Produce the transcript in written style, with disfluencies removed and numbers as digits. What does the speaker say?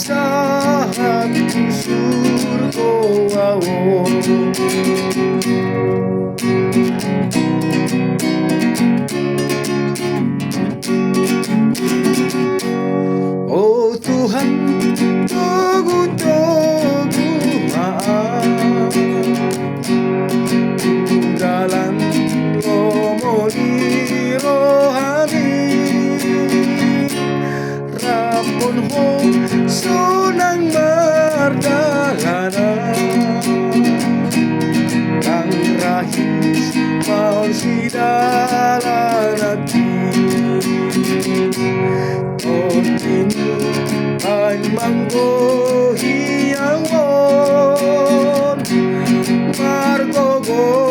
sa hati surgo awon. Oh Tuhan, Togu-Togu maaf dalam ngomoni rohani rapon ho sunang mardalana ang rahis maon sidalanati Tuhan manggo hiyangon margogo